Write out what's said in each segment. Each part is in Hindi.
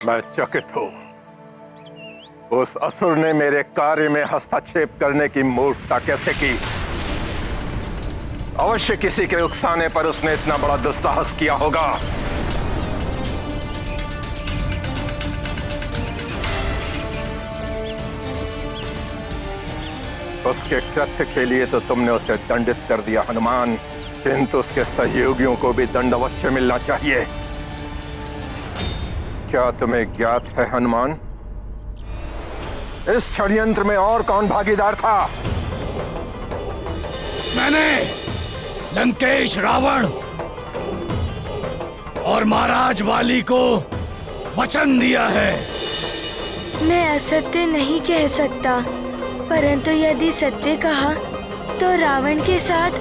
मैं चकित हूं। उस असुर ने मेरे कार्य में हस्तक्षेप करने की मूर्खता कैसे की? अवश्य किसी के उकसाने पर उसने इतना बड़ा दुस्साहस किया होगा। उसके कृत्य के लिए तो तुमने उसे दंडित कर दिया हनुमान, किंतु उसके सहयोगियों को भी दंड अवश्य मिलना चाहिए। क्या तुम्हें ज्ञात है हनुमान, इस षड्यंत्र में और कौन भागीदार था? मैंने लंकेश, रावण और महाराज वाली को वचन दिया है। मैं असत्य नहीं कह सकता, परंतु यदि सत्य कहा तो रावण के साथ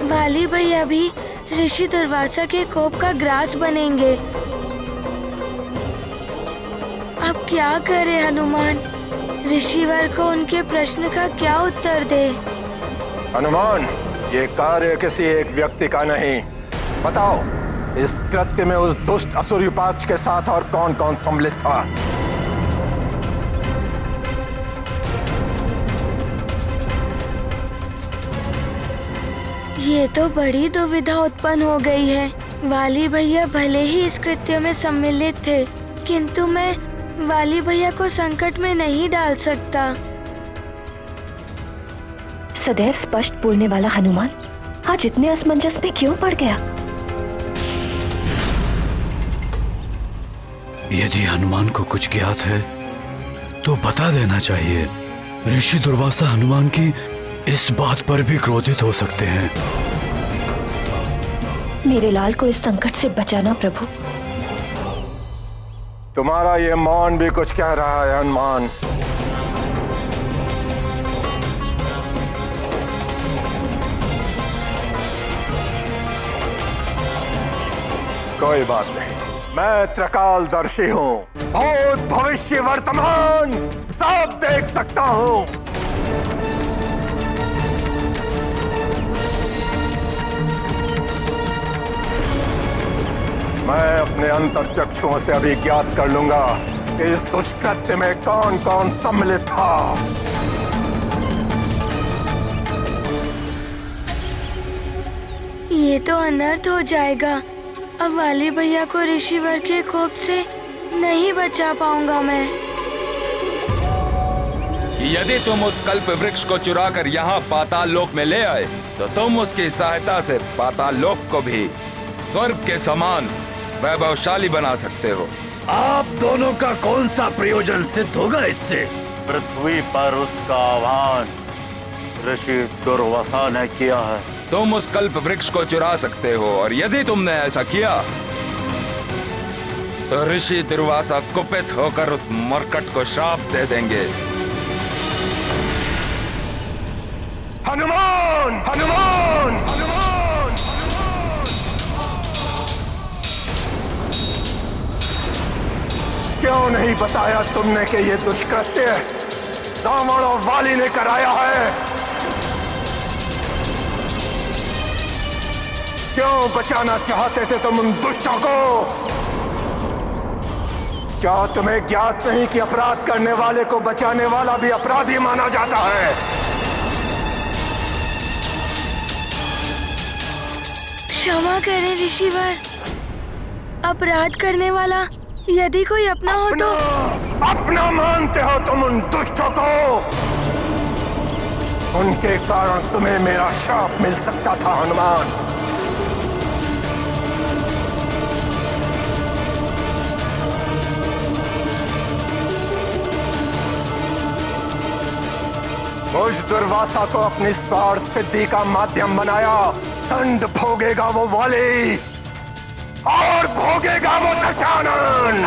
वाली भैया भी ऋषि दुर्वासा के कोप का ग्रास बनेंगे। अब क्या करे हनुमान? ऋषिवर को उनके प्रश्न का क्या उत्तर दे? हनुमान, ये कार्य किसी एक व्यक्ति का नहीं। बताओ, इस कृत्य में उस दुष्ट असुर युपाक्ष के साथ और कौन कौन सम्मिलित था? ये तो बड़ी दुविधा उत्पन्न हो गई है। वाली भैया भले ही इस कृत्य में सम्मिलित थे, किंतु मैं वाली भैया को संकट में नहीं डाल सकता। सदैव स्पष्ट बोलने वाला हनुमान आज इतने असमंजस में क्यों पड़ गया? यदि हनुमान को कुछ ज्ञात है तो बता देना चाहिए। ऋषि दुर्वासा हनुमान की इस बात पर भी क्रोधित हो सकते हैं। मेरे लाल को इस संकट से बचाना प्रभु। तुम्हारा ये मौन भी कुछ कह रहा है हनुमान। कोई बात नहीं, मैं त्रिकालदर्शी हूँ, भूत भविष्य वर्तमान सब देख सकता हूँ। मैं अपने अंतर्चक्षुओं से अभी ज्ञात कर लूंगा कि इस दुष्कृत्य में कौन कौन सम्मिलित था। ये तो अनर्थ हो जाएगा। अब वाली भैया को ऋषिवर के कोप से नहीं बचा पाऊंगा मैं। यदि तुम उस कल्प वृक्ष को चुरा कर यहाँ पाताल लोक में ले आए तो तुम उसकी सहायता से पाताल लोक को भी स्वर्ग के समान वैभवशाली बना सकते हो। आप दोनों का कौन सा प्रयोजन सिद्ध होगा इससे? पृथ्वी पर उसका आह्वान ऋषि दुर्वासा ने किया है। तुम उस कल्प वृक्ष को चुरा सकते हो, और यदि तुमने ऐसा किया तो ऋषि दुर्वासा कुपित होकर उस मरकट को श्राप दे देंगे। हनुमान, हनुमान, हनुमान! क्यों नहीं बताया तुमने कि ये दुष्कृत्य रावण और वाली ने कराया है? क्यों बचाना चाहते थे तुम उन दुष्टों को? क्या तुम्हें ज्ञात नहीं कि अपराध करने वाले को बचाने वाला भी अपराधी माना जाता है? क्षमा करें ऋषिवर, अपराध करने वाला यदि कोई अपना हो तो। अपना मानते हो तुम उन दुष्टों को? उनके कारण तुम्हें मेरा शाप मिल सकता था हनुमान। मुझ दुर्वासा को अपनी स्वार्थ सिद्धि का माध्यम बनाया। दंड भोगेगा वो वाली और भोगेगा वो दशानन।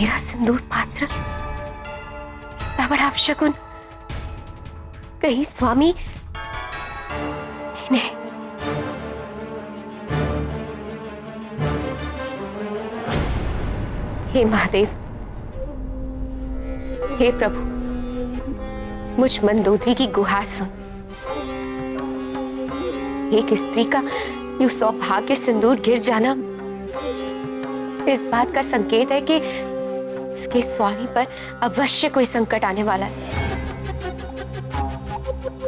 मेरा सिंदूर पात्र, इतना बड़ा अपशकुन। कहीं स्वामी इन्हें हे महादेव, हे प्रभु, मुझ मंदोदरी की गुहार सुन। एक स्त्री का यूं सौभाग्य सिंदूर गिर जाना इस बात का संकेत है कि उसके स्वामी पर अवश्य कोई संकट आने वाला है।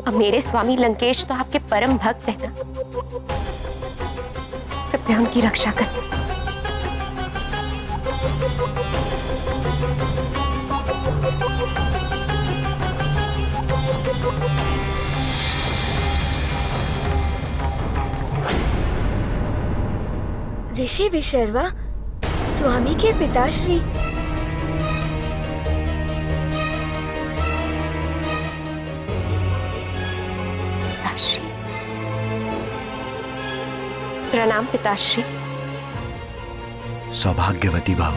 अब मेरे स्वामी लंकेश तो आपके परम भक्त हैं ना, कृपया उनकी रक्षा करें। ऋषि विशर्वा, स्वामी के पिताश्री। पिताश्री, प्रणाम पिताश्री। सौभाग्यवती भव।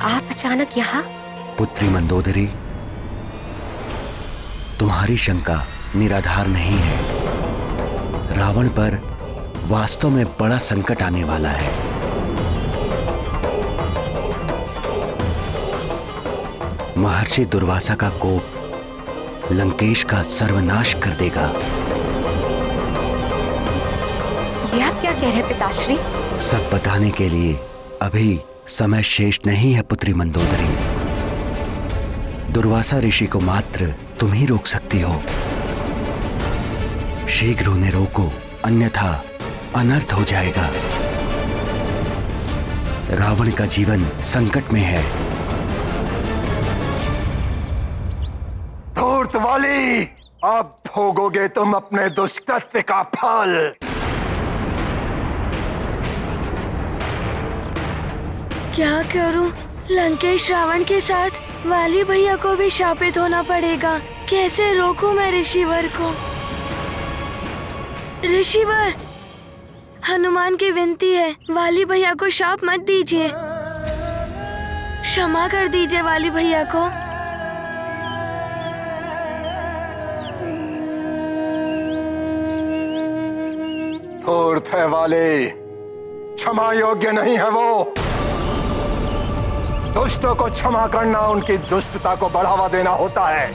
आप अचानक यहाँ? पुत्री मंदोदरी, तुम्हारी शंका निराधार नहीं है। रावण पर वास्तव में बड़ा संकट आने वाला है। महर्षि दुर्वासा का कोप लंकेश का सर्वनाश कर देगा। ये आप क्या कह रहे हैं पिताश्री? सब बताने के लिए अभी समय शेष नहीं है पुत्री मंदोदरी। दुर्वासा ऋषि को मात्र तुम ही रोक सकती हो। शीघ्र उन्हें रोको, अन्यथा अनर्थ हो जाएगा। रावण का जीवन संकट में है। धूर्त वाली, अब भोगोगे तुम अपने दुष्कृत्य का फल। क्या करूं? लंकेश रावण के साथ वाली भैया को भी शापित होना पड़ेगा। कैसे रोकूं मैं ऋषिवर को? ऋषिवर, हनुमान की विनती है, वाली भैया को शाप मत दीजिए। क्षमा कर दीजिए वाली भैया को। धूर्त है वाले, क्षमा योग्य नहीं है वो। दुष्टों को क्षमा करना उनकी दुष्टता को बढ़ावा देना होता है।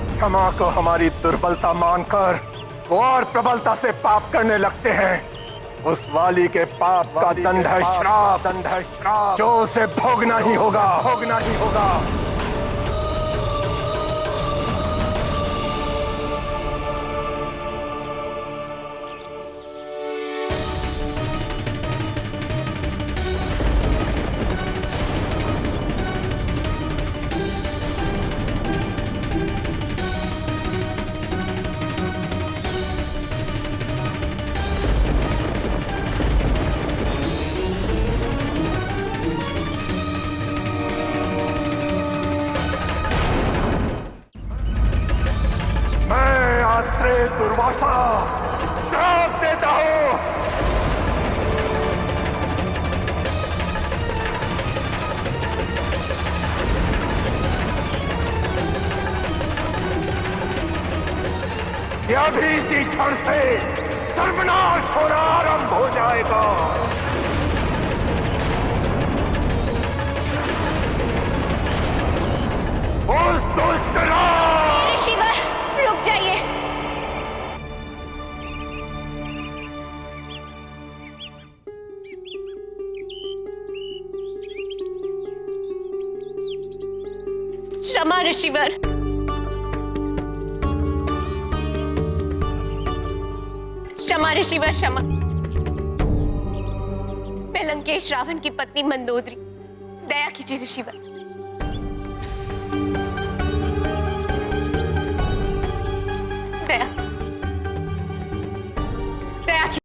क्षमा को हमारी दुर्बलता मानकर वो और प्रबलता से पाप करने लगते हैं। उस वाली के पाप का दंड है श्राप, दंड है श्राप, जो उसे भोगना ही होगा, भोगना ही होगा। दुर्वासा श्राप देता हूं। यह भी इसी क्षण से सर्वनाश होना आरंभ हो जाएगा। उस दुष्ट ऋषिवर, रुक जाइए। क्षमा ऋषिवर। क्षमा ऋषिवर, क्षमा। मैं लंकेश रावण की पत्नी मंदोदरी, दया कीजिए ऋषिवर।